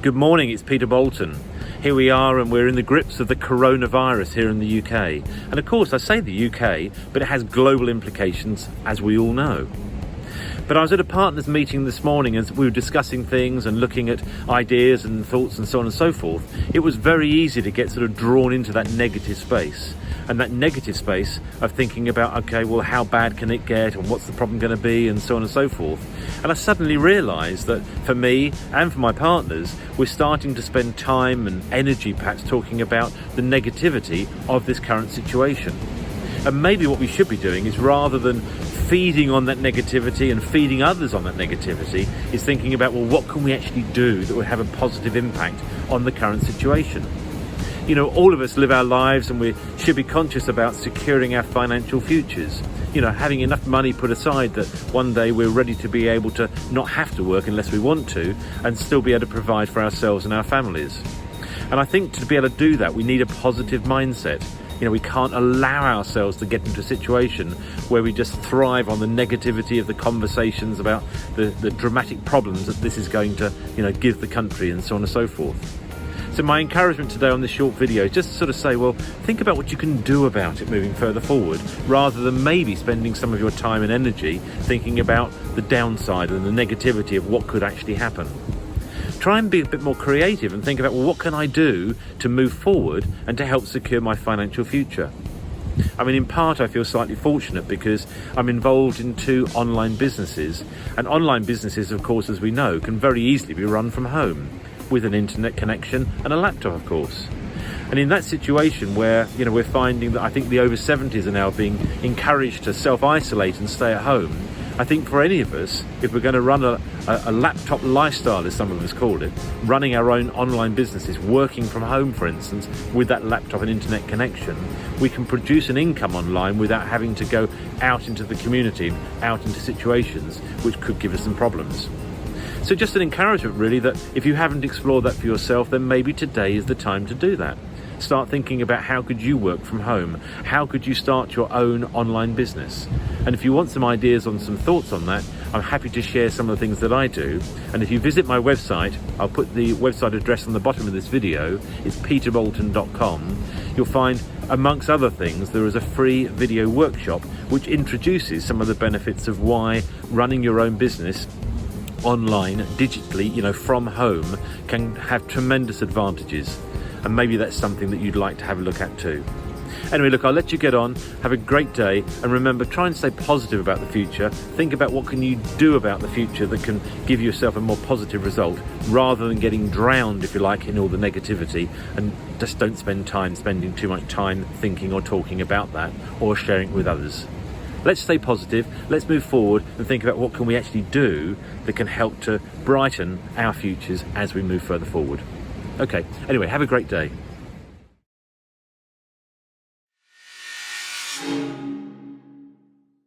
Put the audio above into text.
Good morning, it's Peter Boulton. Here we are, and we're in the grips of the coronavirus here in the UK. And of course, I say the UK, but it has global implications, as we all know. But I was at a partners meeting this morning as we were discussing things and looking at ideas and thoughts and so on and so forth. It was very easy to get sort of drawn into that negative space. And that negative space of thinking about, okay, well, how bad can it get and what's the problem going to be and so on and so forth. And I suddenly realised that for me and for my partners, we're starting to spend time and energy perhaps talking about the negativity of this current situation. And maybe what we should be doing is, rather than feeding on that negativity and feeding others on that negativity, is thinking about, well, what can we actually do that would have a positive impact on the current situation? You know, all of us live our lives and we should be conscious about securing our financial futures. You know, having enough money put aside that one day we're ready to be able to not have to work unless we want to, and still be able to provide for ourselves and our families. And I think to be able to do that, we need a positive mindset. You know, we can't allow ourselves to get into a situation where we just thrive on the negativity of the conversations about the dramatic problems that this is going to, give the country and so on and so forth. So my encouragement today on this short video is just to sort of say, well, think about what you can do about it moving further forward, rather than maybe spending some of your time and energy thinking about the downside and the negativity of what could actually happen. Try and be a bit more creative and think about, well, what can I do to move forward and to help secure my financial future? I mean, in part, I feel slightly fortunate because I'm involved in 2 online businesses, and online businesses, of course, as we know, can very easily be run from home with an internet connection and a laptop, of course. And in that situation where, we're finding that I think the over 70s are now being encouraged to self-isolate and stay at home, I think for any of us, if we're going to run a laptop lifestyle, as some of us call it, running our own online businesses, working from home, for instance, with that laptop and internet connection, we can produce an income online without having to go out into the community, out into situations which could give us some problems. So just an encouragement really, that if you haven't explored that for yourself, then maybe today is the time to do that. Start thinking about, how could you work from home? How could you start your own online business? And if you want some ideas on some thoughts on that, I'm happy to share some of the things that I do. And if you visit my website, I'll put the website address on the bottom of this video. It's peterbolton.com. You'll find, amongst other things, there is a free video workshop which introduces some of the benefits of why running your own business online, digitally, from home, can have tremendous advantages. And maybe that's something that you'd like to have a look at too. Anyway, look, I'll let you get on. Have a great day, and remember, try and stay positive about the future. Think about what can you do about the future that can give yourself a more positive result, rather than getting drowned, if you like, in all the negativity. And just don't spending too much time thinking or talking about that, or sharing it with others. Let's stay positive, let's move forward and think about what can we actually do that can help to brighten our futures as we move further forward. Okay, anyway, have a great day.